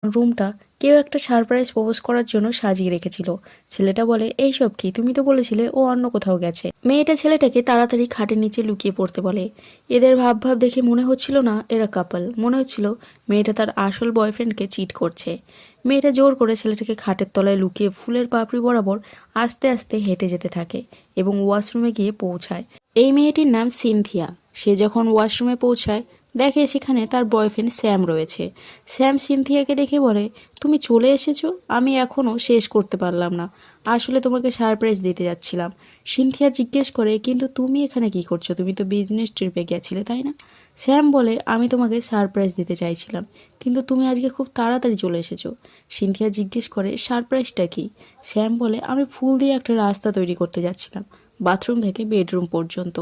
রুমটা কেউ একটা সারপ্রাইজ প্রপোজ করার জন্য সাজিয়ে রেখেছিল। ছেলেটা বলে, এইসব কি, তুমি তো বলেছিলে ও অন্য কোথাও গেছে। মেয়েটা ছেলেটাকে তাড়াতাড়ি খাটের নিচে লুকিয়ে পড়তে বলে। এদের ভাব ভাব দেখে মনে হচ্ছিল না এরা কাপল, মনে হচ্ছিল মেয়েটা তার আসল বয়ফ্রেন্ডকে চিট করছে। মেয়েটা জোর করে ছেলেটাকে খাটের তলায় লুকিয়ে ফুলের পাপড়ি বরাবর আস্তে আস্তে হেঁটে যেতে থাকে এবং ওয়াশরুমে গিয়ে পৌঁছায়। এই মেয়েটির নাম সিনথিয়া। সে যখন ওয়াশরুমে পৌঁছায় দেখে সেখানে তার বয়ফ্রেন্ড স্যাম রয়েছে। স্যাম সিনথিয়াকে দেখে বলে, তুমি চলে এসেছো, আমি এখনও শেষ করতে পারলাম না, আসলে তোমাকে সারপ্রাইজ দিতে যাচ্ছিলাম। সিনথিয়া জিজ্ঞেস করে, কিন্তু তুমি এখানে কি করছো, তুমি তো বিজনেস ট্রিপে গেছিলে তাই না? স্যাম বলে, আমি তোমাকে সারপ্রাইজ দিতে চাইছিলাম, কিন্তু তুমি আজকে খুব তাড়াতাড়ি চলে এসেছো। সিনথিয়া জিজ্ঞেস করে, সারপ্রাইজটা কি? স্যাম বলে, আমি ফুল দিয়ে একটা রাস্তা তৈরি করতে যাচ্ছিলাম, বাথরুম থেকে বেডরুম পর্যন্ত।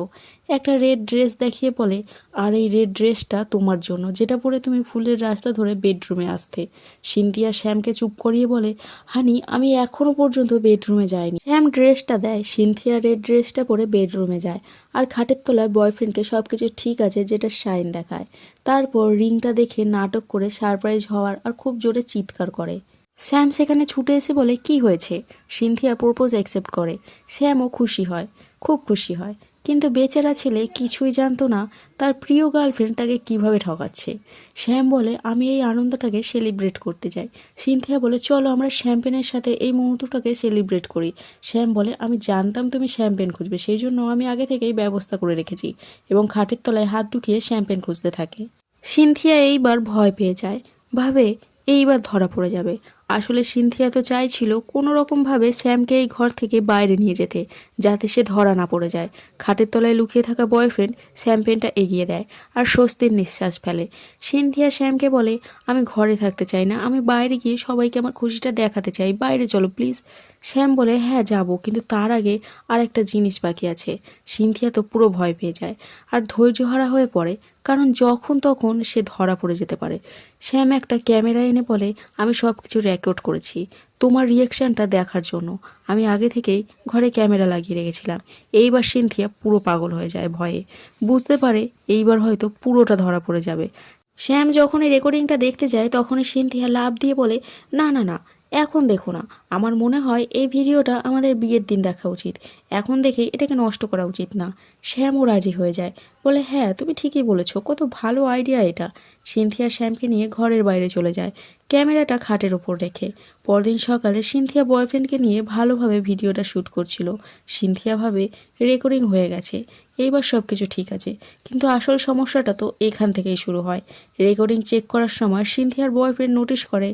একটা রেড ড্রেস দেখিয়ে বলে, আর এই রেড ড্রেসটা তোমার জন্য, যেটা পরে তুমি ফুলের রাস্তা ধরে বেডরুমে আসতে। সিনথিয়া শ্যামকে চুপ করিয়ে বলে, হানি, আমি এখনো পর্যন্ত বেডরুমে যাইনি। শ্যাম ড্রেসটা দেয়, সিনথিয়া রেড ড্রেসটা পরে বেডরুমে যায় আর খাটের তলায় বয়ফ্রেন্ডকে সবকিছু ঠিক আছে যেটা শাইন দেখায়। তারপর রিংটা দেখে নাটক করে সারপ্রাইজ হওয়ার আর খুব জোরে চিৎকার করে। স্যাম সেখানে ছুটে এসে বলে, কি হয়েছে? সিনথিয়া প্রপোজ অ্যাকসেপ্ট করে। স্যামও খুশি হয়, খুব খুশি হয়, কিন্তু বেচারা ছেলে কিছুই জানতো না তার প্রিয় গার্লফ্রেন্ড তাকে কিভাবে ঠকাচ্ছে। শ্যাম বলে, আমি এই আনন্দটাকে সেলিব্রেট করতে চাই। সিনথিয়া বলে, চলো আমরা শ্যাম্পেনের সাথে এই মুহূর্তটাকে সেলিব্রেট করি। শ্যাম বলে, আমি জানতাম তুমি শ্যাম্পেন খুঁজবে, সেই জন্য আমি আগে থেকেই ব্যবস্থা করে রেখেছি, এবং খাটের তলায় হাত ঢুকিয়ে শ্যাম্পেন খুঁজতে থাকে। সিনথিয়া এইবার ভয় পেয়ে যায়, ভাবে এইবার ধরা পড়ে যাবে। আসলে সিনথিয়া তো চাইছিল কোনো রকমভাবে স্যামকে এই ঘর থেকে বাইরে নিয়ে যেতে, যাতে সে ধরা না পড়ে যায়। খাটের তলায় লুকিয়ে থাকা বয়ফ্রেন্ড শ্যাম্পেনটা এগিয়ে দেয় আর স্বস্তির নিঃশ্বাস ফেলে। সিনথিয়া শ্যামকে বলে, আমি ঘরে থাকতে চাই না, আমি বাইরে গিয়ে সবাইকে আমার খুশিটা দেখাতে চাই, বাইরে চলো প্লিজ। শ্যাম বলে, হ্যাঁ যাবো, কিন্তু তার আগে আর একটা জিনিস বাকি আছে। সিনথিয়া তো পুরো ভয় পেয়ে যায় আর ধৈর্যহারা হয়ে পড়ে, কারণ যখন তখন সে ধরা পড়ে যেতে পারে। শ্যাম একটা ক্যামেরা এনে বলে, আমি সব কিছু রেকর্ড করেছি তোমার রিয়াকশানটা দেখার জন্য, আমি আগে থেকেই ঘরে ক্যামেরা লাগিয়ে রেখেছিলাম। এইবার সিনথিয়া পুরো পাগল হয়ে যায় ভয়ে, বুঝতে পারে এইবার হয়তো পুরোটা ধরা পড়ে যাবে। শ্যাম যখন এই রেকর্ডিংটা দেখতে যায় তখনই সিনথিয়া লাফ দিয়ে বলে, না না না, এখন দেখো না, আমার মনে হয় এই ভিডিওটা আমাদের বিয়ের দিন দেখা উচিত, এখন দেখে এটাকে নষ্ট করা উচিত না। শ্যামও রাজি হয়ে যায়, বলে, হ্যাঁ তুমি ঠিকই বলেছো, কত ভালো আইডিয়া এটা। সিনথিয়া শ্যামকে নিয়ে ঘরের বাইরে চলে যায়, ক্যামেরাটা খাটের ওপর রেখে। পরদিন সকালে সিনথিয়া বয়ফ্রেন্ডকে নিয়ে ভালোভাবে ভিডিওটা শ্যুট করছিল। সিনথিয়া ভাবে রেকর্ডিং হয়ে গেছে, এইবার সব কিছু ঠিক আছে, কিন্তু আসল সমস্যাটা তো এখান থেকেই শুরু হয়। রেকর্ডিং চেক করার সময় সিনথিয়ার বয়ফ্রেন্ড নোটিশ করে